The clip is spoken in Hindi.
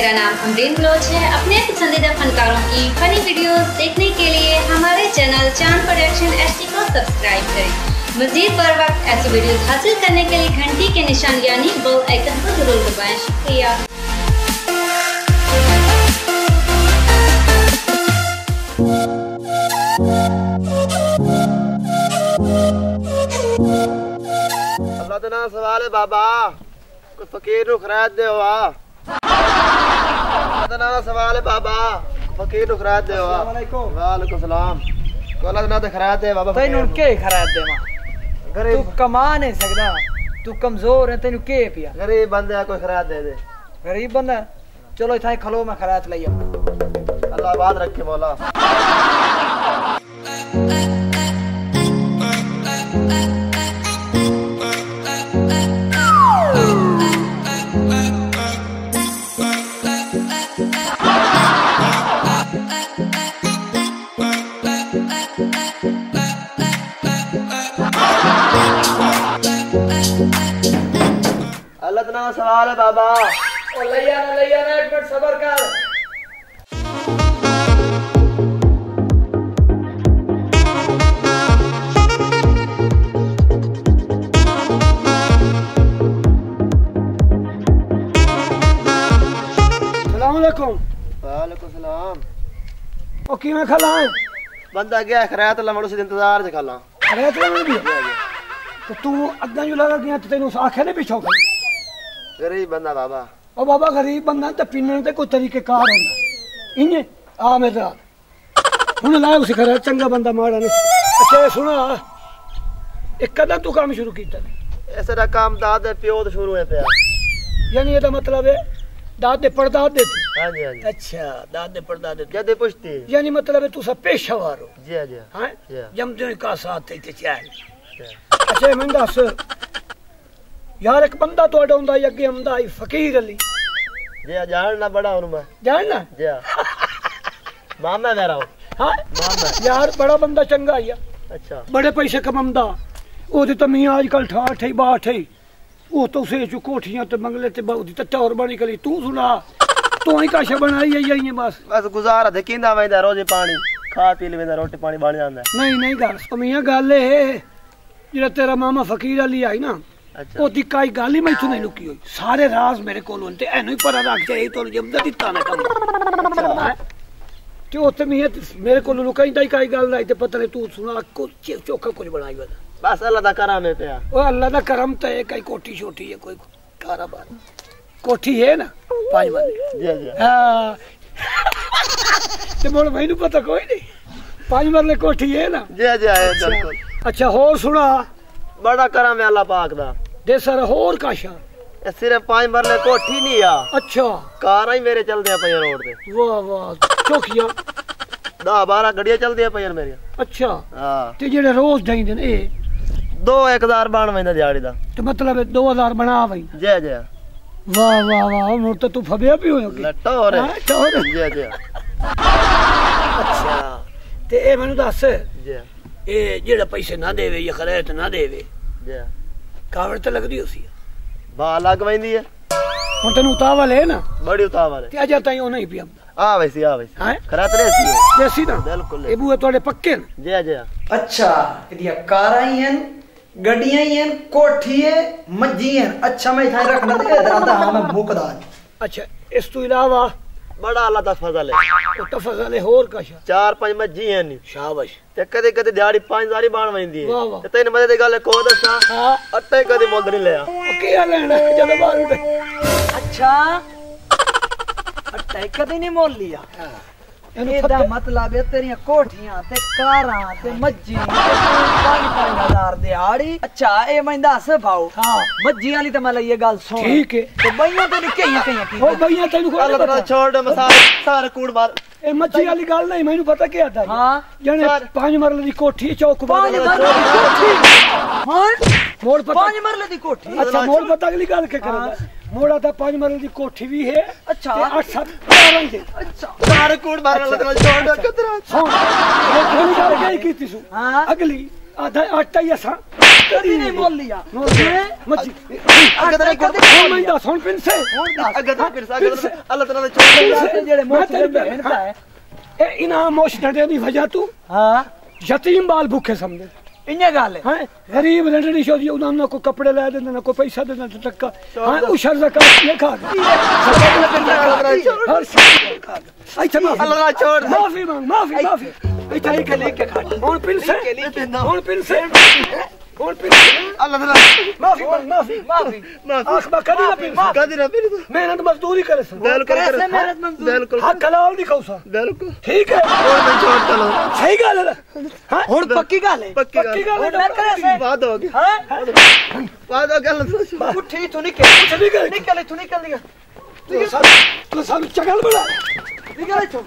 मेरा नाम अमरीन बलोच है। अपने पसंदीदा फनकारों की फनी वीडियोस देखने के लिए हमारे चैनल चांद प्रोडक्शन HD को सब्सक्राइब करें। मज़ीद बर वक्त ऐसी वीडियोस हासिल करने के लिए घंटी के निशान यानी बेल आइकन को जरूर दबाएं। शुक्रिया। अल्लाह तो ना सवाल है बाबा, कोई फकीर नु खराद दे सवाल है बाबा, फकीर नु खराद दे वालेकुम सलाम। को अल्लाह ना ते खराद दे बाबा। तैनू के खराद दे मां? तू कमा नहीं सकदा, तू कमजोर है, तैनू के पिया? गरीब बंदे कोई खराद दे दे। गरीब बंदा चलो इथा खलो मैं खराद लई आ। अल्लाह बात रखे मौला। अल्लाह तना सवाल है बाबा। ओ लैया ना एक मिनट सब्र कर। वालेकुम सलाम। ओ किवें खला है? बंदा गया खरात अल्लाह मड़ो से इंतजार से खला। अरे तो तू अग्गा जो लगा गया तेनू आखे ने पिछो कर। गरीब बंदा बाबा। ओ बाबा गरीब बंदा ते पीने ते कोई तरीके कार होंदा इने आ मेरा हुन लाए उसे खरा चंगा बंदा माड़ा ने। अच्छा सुना एक कदा तू काम शुरू कीता? ऐसा दा काम दाद दे प्यो तो शुरू है पे। यानी ये मतलब है दाद दे परदाद दे तू? हां जी हां जी। अच्छा दाद दे परदाद दे जदे पुछती यानी मतलब है तू सब पेशेवर हो? जी जी हां जी। जमदे का साथ ते चाहे। अच्छा मैं दस यार एक बंदा तो आंदा अगे आंदा फकीर अली जी जानना बड़ा हूं मैं। जानना जी मामा मेरा हो। हां मामा यार बड़ा बंदा चंगा है। अच्छा बड़े पैसे कमांदा ओदे तो मियां आजकल ठाठ है बाट है वो तो उसे जो कोठियां ते बंगले ते बहुत ते टौर बनी गली। तू सुना तू ही काशा बनाई है बस गुजारा थे किंदा वेंदा रोज पानी खा पी लेंदा रोटी पानी बन जांदा। नहीं गल मियां गल है जेड़ा तेरा मामा फकीर अली आई ना अच्छा ओदी काई गल ही मैथों नहीं लुकी हुई। सारे राज मेरे कोल होंदे एनु ही पता रख जाए तो जमदा दित्ता ना कम। अच्छा ते ओते मियां मेरे कोल लुकाईंदा ही काई गल नहीं ते पता नहीं। तू सुना कुछ चोखा कुछ बनाई वदा बस अल्लाह दा करम है पिया। ओ अल्लाह दा करम तो है कई कोठी छोटी है कोई कारोबार कोठी है ना पांच वाले। जी जी हां ते मोड़ मैनू पता कोई नहीं पांच वाले कोठी है ना। जी जी है बिल्कुल। अच्छा होर सुना बड़ा करम है अल्लाह पाक दा। दे सर होर काशा सिर्फ 5 मरले कोठी नहीं आ। अच्छा कार ही मेरे चलदे पे रोड पे। वाह चौकिया 10-12 गड्डियां चलदी पे मेरी। अच्छा हां ते जेड़े रोज देंदे ने 2-1000 बन वेंदा दिहाड़ी दा। तो मतलब 2000 बना भाई। जी जी वाह मोर तो तू फबिया भी होयोगी लट्टा हो रे। टोर जी जी अच्छा ते ए मेनू दस जी ए जेड़ा पैसे ना देवे या खैरत ना देवे जी कावड़ ते लगदी होसी बा लग वेंदी है। हुन तन्नू उतावल है ना? बड़ी उतावल है ते अजा ताई ओ नहीं पिया आ वैसी हैं खरात रेसी है देसी ना बिल्कुल। ए बुए तोड़े पक्के न? जी जी अच्छा इदिया कारां ही हैं गड्डियां ही हैं कोठी है मज्जी हैं। अच्छा मैं इथाई रखना दे दादा हां मैं मुकदा। अच्छा इस तो इलावा बड़ा अल्लाह दा फजल है। ओ तफजल है होर काशा 4-5 मज्जी हैं नी शाबाश ते कदे कदे दिहाड़ी 5000 बन वेंदी वाह है। वाह ते तेन मजे दी गल को दसा हां अट्टे कदे मुल्ल नहीं लिया। ओ किया लेना जद बाहर उठे। अच्छा अट्टा कदे नहीं मोल लिया। एदा मतलब है तेरी कोठियां ते कारां ते मज्जी 5-5000 दिहाड़ी। अच्छा ए मैं दस भाऊ हां मज्जी वाली ते मैं ये गल सुन ठीक है तो बइयां ते कईयां की ओ भैया तैनू कोई अल्लाह ताला छोड़ दे सारे कूड़ मार। ए मच्छी वाली गल नहीं मैनू पता क्या था। हां जने 5 मरले दी कोठी चौक 5 मरले दी कोठी हां मोड़ पता 5 मरले दी कोठी। अच्छा मोड़ पता अगली गल के करदा मोड़ा था 5 मरले दी कोठी भी है। अच्छा 8-7 कारां दे। अच्छा सारे कूड़ मार अल्लाह ताला छोड़ दे कतरा। हां वो गल क्या की थी सु हां अगली आधा आटा ही असा कदी नहीं मोल लिया मच्छी अगर नहीं कर कौन मैं दस हुन पिन से अगर फिर से अल्लाह ताला ने छोड़ जेड़े मोटे बहन का है ए इनाम मोशना दे दी वजह तू हां यतीम बाल भूखे समझे इन्हें गाल है हैं गरीब लड़ड़ी शो दियो ना को कपड़े ला देना ना को पैसा देना टक्का हां उशर ज़कात ये खा हर शय खा अच्छा अल्लाह ना छोड़ माफी मांग माफी अच्छा ही के लेके खा कौन पिन से कौन पिन से कौन पिन अल्लाह ताला माफी आखबा कदी ना पिन मेहनत मजदूरी करे बिल्कुल हां कलाल दिखाओ सा बिल्कुल ठीक है और मैं छोड़ चलो सही गल है हां हुन पक्की गल है पक्की गल और डर करे से बात होगी हां बात हो गल उठी तू निकल तू निकल दिया तो सब चगल बड़ा निकल तू